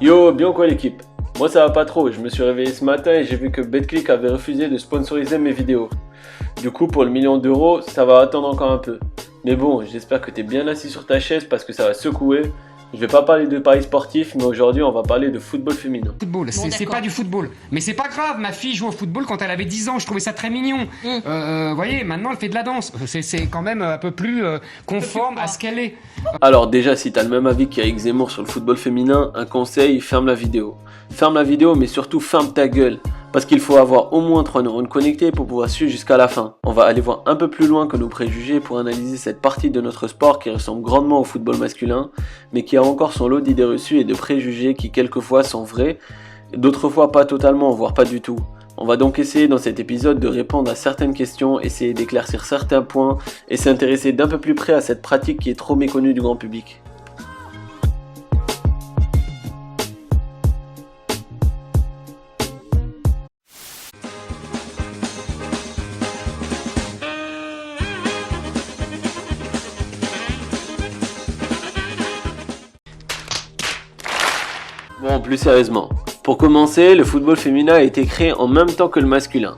Yo, bien quoi l'équipe? Moi ça va pas trop, je me suis réveillé ce matin et j'ai vu que BetClick avait refusé de sponsoriser mes vidéos. Du coup pour le million d'euros, ça va attendre encore un peu. Mais bon, j'espère que t'es bien assis sur ta chaise parce que ça va secouer. Je vais pas parler de paris sportifs, mais aujourd'hui on va parler de football féminin. Football, c'est pas du football. Mais c'est pas grave, ma fille joue au football quand elle avait 10 ans, je trouvais ça très mignon. Voyez, maintenant elle fait de la danse. C'est quand même un peu plus conforme à ce qu'elle est. Alors déjà, si t'as le même avis qu'Eric Zemmour sur le football féminin, un conseil, ferme la vidéo. Ferme la vidéo, mais surtout ferme ta gueule. Parce qu'il faut avoir au moins 3 neurones connectés pour pouvoir suivre jusqu'à la fin. On va aller voir un peu plus loin que nos préjugés pour analyser cette partie de notre sport qui ressemble grandement au football masculin, mais qui a encore son lot d'idées reçues et de préjugés qui quelquefois sont vrais, d'autres fois pas totalement, voire pas du tout. On va donc essayer dans cet épisode de répondre à certaines questions, essayer d'éclaircir certains points et s'intéresser d'un peu plus près à cette pratique qui est trop méconnue du grand public. Bon, plus sérieusement. Pour commencer, le football féminin a été créé en même temps que le masculin.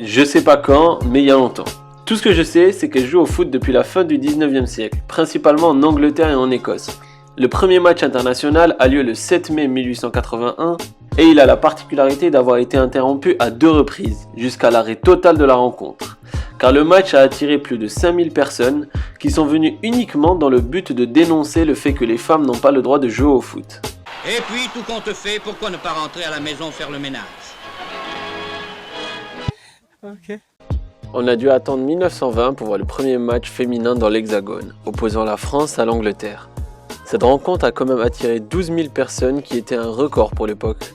Je sais pas quand, mais il y a longtemps. Tout ce que je sais, c'est qu'elle joue au foot depuis la fin du 19e siècle, principalement en Angleterre et en Écosse. Le premier match international a lieu le 7 mai 1881 et il a la particularité d'avoir été interrompu à 2 reprises, jusqu'à l'arrêt total de la rencontre. Car le match a attiré plus de 5000 personnes qui sont venues uniquement dans le but de dénoncer le fait que les femmes n'ont pas le droit de jouer au foot. Et puis, tout compte fait, pourquoi ne pas rentrer à la maison faire le ménage? Ok. On a dû attendre 1920 pour voir le premier match féminin dans l'Hexagone, opposant la France à l'Angleterre. Cette rencontre a quand même attiré 12 000 personnes qui était un record pour l'époque.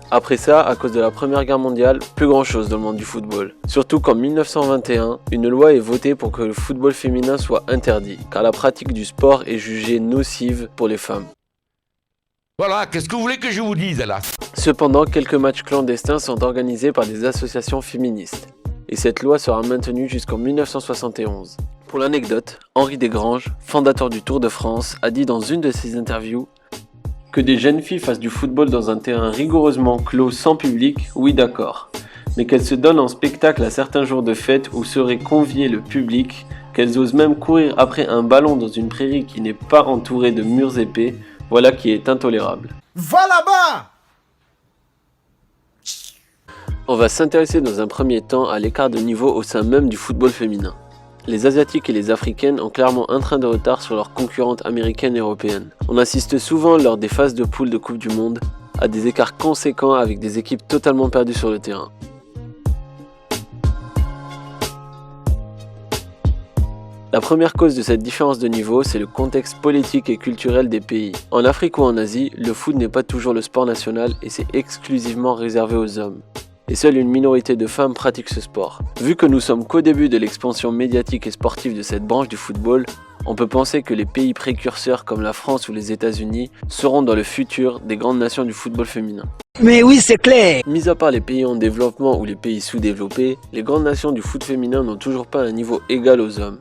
Après ça, à cause de la Première Guerre mondiale, plus grand chose dans le monde du football. Surtout qu'en 1921, une loi est votée pour que le football féminin soit interdit, car la pratique du sport est jugée nocive pour les femmes. Voilà, qu'est-ce que vous voulez que je vous dise là? Cependant, quelques matchs clandestins sont organisés par des associations féministes, et cette loi sera maintenue jusqu'en 1971. Pour l'anecdote, Henri Desgranges, fondateur du Tour de France, a dit dans une de ses interviews que des jeunes filles fassent du football dans un terrain rigoureusement clos sans public, oui d'accord, mais qu'elles se donnent en spectacle à certains jours de fête où serait convié le public, qu'elles osent même courir après un ballon dans une prairie qui n'est pas entourée de murs épais, voilà qui est intolérable. Va là-bas! On va s'intéresser dans un premier temps à l'écart de niveau au sein même du football féminin. Les Asiatiques et les Africaines ont clairement un train de retard sur leurs concurrentes américaines et européennes. On assiste souvent lors des phases de poule de Coupe du Monde à des écarts conséquents avec des équipes totalement perdues sur le terrain. La première cause de cette différence de niveau, c'est le contexte politique et culturel des pays. En Afrique ou en Asie, le foot n'est pas toujours le sport national et c'est exclusivement réservé aux hommes. Et seule une minorité de femmes pratique ce sport. Vu que nous sommes qu'au début de l'expansion médiatique et sportive de cette branche du football, on peut penser que les pays précurseurs comme la France ou les États-Unis seront dans le futur des grandes nations du football féminin. Mais oui, c'est clair! Mis à part les pays en développement ou les pays sous-développés, les grandes nations du foot féminin n'ont toujours pas un niveau égal aux hommes.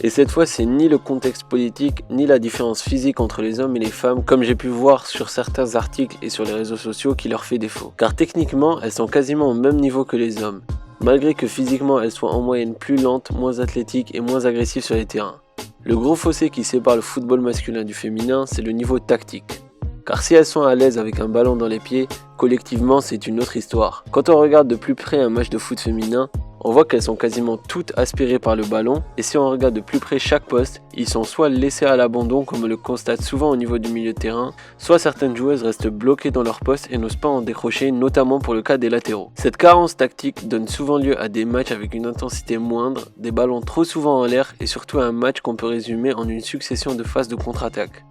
Et cette fois, c'est ni le contexte politique, ni la différence physique entre les hommes et les femmes, comme j'ai pu voir sur certains articles et sur les réseaux sociaux, qui leur fait défaut. Car techniquement, elles sont quasiment au même niveau que les hommes, malgré que physiquement elles soient en moyenne plus lentes, moins athlétiques et moins agressives sur les terrains. Le gros fossé qui sépare le football masculin du féminin, c'est le niveau tactique. Car si elles sont à l'aise avec un ballon dans les pieds, collectivement c'est une autre histoire. Quand on regarde de plus près un match de foot féminin, on voit qu'elles sont quasiment toutes aspirées par le ballon, et si on regarde de plus près chaque poste, ils sont soit laissés à l'abandon comme on le constate souvent au niveau du milieu de terrain, soit certaines joueuses restent bloquées dans leur poste et n'osent pas en décrocher, notamment pour le cas des latéraux. Cette carence tactique donne souvent lieu à des matchs avec une intensité moindre, des ballons trop souvent en l'air et surtout un match qu'on peut résumer en une succession de phases de contre-attaque.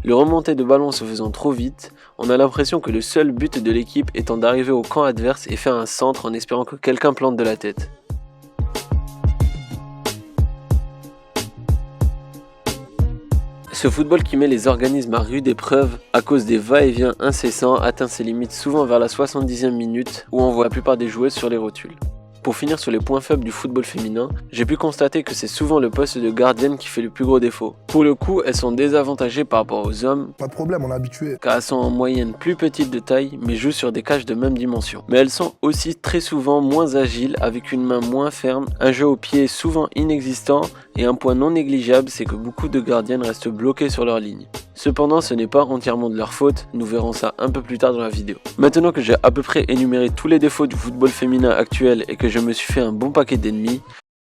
Le remonté de ballon se faisant trop vite, on a l'impression que le seul but de l'équipe étant d'arriver au camp adverse et faire un centre en espérant que quelqu'un plante de la tête. Ce football qui met les organismes à rude épreuve à cause des va-et-vient incessants atteint ses limites souvent vers la 70e minute où on voit la plupart des joueuses sur les rotules. Pour finir sur les points faibles du football féminin, j'ai pu constater que c'est souvent le poste de gardienne qui fait le plus gros défaut. Pour le coup, elles sont désavantagées par rapport aux hommes, Pas de problème, on est habitué. car elles sont en moyenne plus petites de taille, mais jouent sur des cages de même dimension. Mais elles sont aussi très souvent moins agiles, avec une main moins ferme, un jeu au pied souvent inexistant, et un point non négligeable, c'est que beaucoup de gardiennes restent bloquées sur leur ligne. Cependant, ce n'est pas entièrement de leur faute, nous verrons ça un peu plus tard dans la vidéo. Maintenant que j'ai à peu près énuméré tous les défauts du football féminin actuel et que je me suis fait un bon paquet d'ennemis,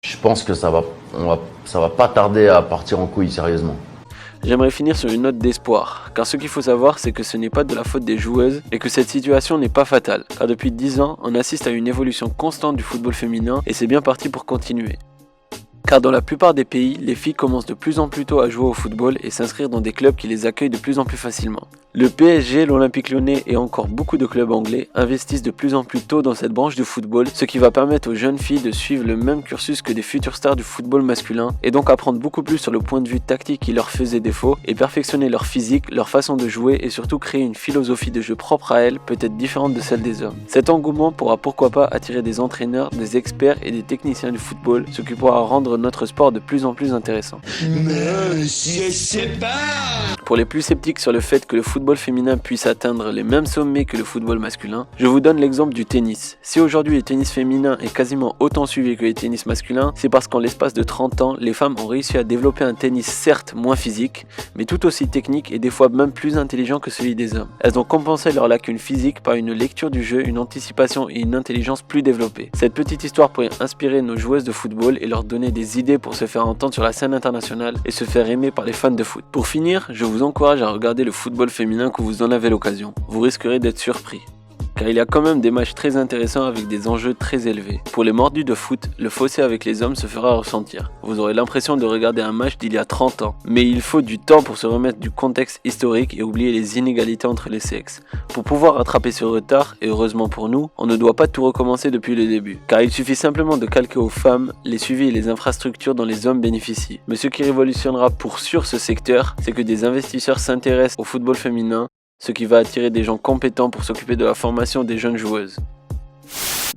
Je pense que ça va pas tarder à partir en couille, sérieusement. j'aimerais finir sur une note d'espoir, car ce qu'il faut savoir, c'est que ce n'est pas de la faute des joueuses et que cette situation n'est pas fatale, car depuis 10 ans, on assiste à une évolution constante du football féminin et c'est bien parti pour continuer. Car dans la plupart des pays, les filles commencent de plus en plus tôt à jouer au football et s'inscrire dans des clubs qui les accueillent de plus en plus facilement. Le PSG, l'Olympique Lyonnais et encore beaucoup de clubs anglais investissent de plus en plus tôt dans cette branche du football, ce qui va permettre aux jeunes filles de suivre le même cursus que des futures stars du football masculin et donc apprendre beaucoup plus sur le point de vue tactique qui leur faisait défaut et perfectionner leur physique, leur façon de jouer et surtout créer une philosophie de jeu propre à elles, peut-être différente de celle des hommes. Cet engouement pourra pourquoi pas attirer des entraîneurs, des experts et des techniciens du football, ce qui pourra rendre notre sport de plus en plus intéressant. Pour les plus sceptiques sur le fait que le football féminin puisse atteindre les mêmes sommets que le football masculin, je vous donne l'exemple du tennis. Si aujourd'hui le tennis féminin est quasiment autant suivi que le tennis masculin, c'est parce qu'en l'espace de 30 ans, les femmes ont réussi à développer un tennis certes moins physique, mais tout aussi technique et des fois même plus intelligent que celui des hommes. Elles ont compensé leur lacune physique par une lecture du jeu, une anticipation et une intelligence plus développée. Cette petite histoire pourrait inspirer nos joueuses de football et leur donner des idées pour se faire entendre sur la scène internationale et se faire aimer par les fans de foot. Pour finir, je vous encourage à regarder le football féminin quand vous en avez l'occasion. Vous risquerez d'être surpris, car il y a quand même des matchs très intéressants avec des enjeux très élevés. Pour les mordus de foot, le fossé avec les hommes se fera ressentir. Vous aurez l'impression de regarder un match d'il y a 30 ans, mais il faut du temps pour se remettre du contexte historique et oublier les inégalités entre les sexes. Pour pouvoir rattraper ce retard, et heureusement pour nous, on ne doit pas tout recommencer depuis le début, car il suffit simplement de calquer aux femmes les suivis et les infrastructures dont les hommes bénéficient. Mais ce qui révolutionnera pour sûr ce secteur, c'est que des investisseurs s'intéressent au football féminin, ce qui va attirer des gens compétents pour s'occuper de la formation des jeunes joueuses.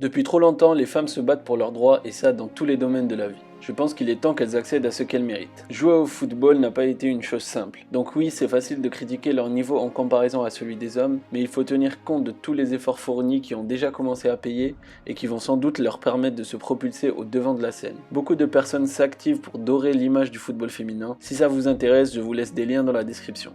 Depuis trop longtemps, les femmes se battent pour leurs droits et ça dans tous les domaines de la vie. Je pense qu'il est temps qu'elles accèdent à ce qu'elles méritent. Jouer au football n'a pas été une chose simple. Donc oui, c'est facile de critiquer leur niveau en comparaison à celui des hommes, mais il faut tenir compte de tous les efforts fournis qui ont déjà commencé à payer et qui vont sans doute leur permettre de se propulser au devant de la scène. Beaucoup de personnes s'activent pour dorer l'image du football féminin. Si ça vous intéresse, je vous laisse des liens dans la description.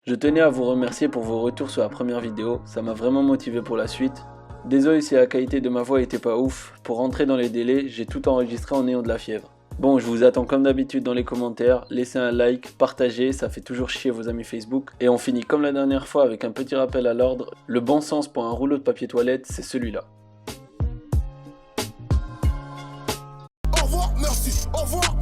Je tenais à vous remercier pour vos retours sur la première vidéo, ça m'a vraiment motivé pour la suite. Désolé si la qualité de ma voix était pas ouf, pour rentrer dans les délais, j'ai tout enregistré en ayant de la fièvre. Bon, je vous attends comme d'habitude dans les commentaires, laissez un like, partagez, ça fait toujours chier vos amis Facebook. Et on finit comme la dernière fois avec un petit rappel à l'ordre, le bon sens pour un rouleau de papier toilette, c'est celui-là. Au revoir, merci, au revoir,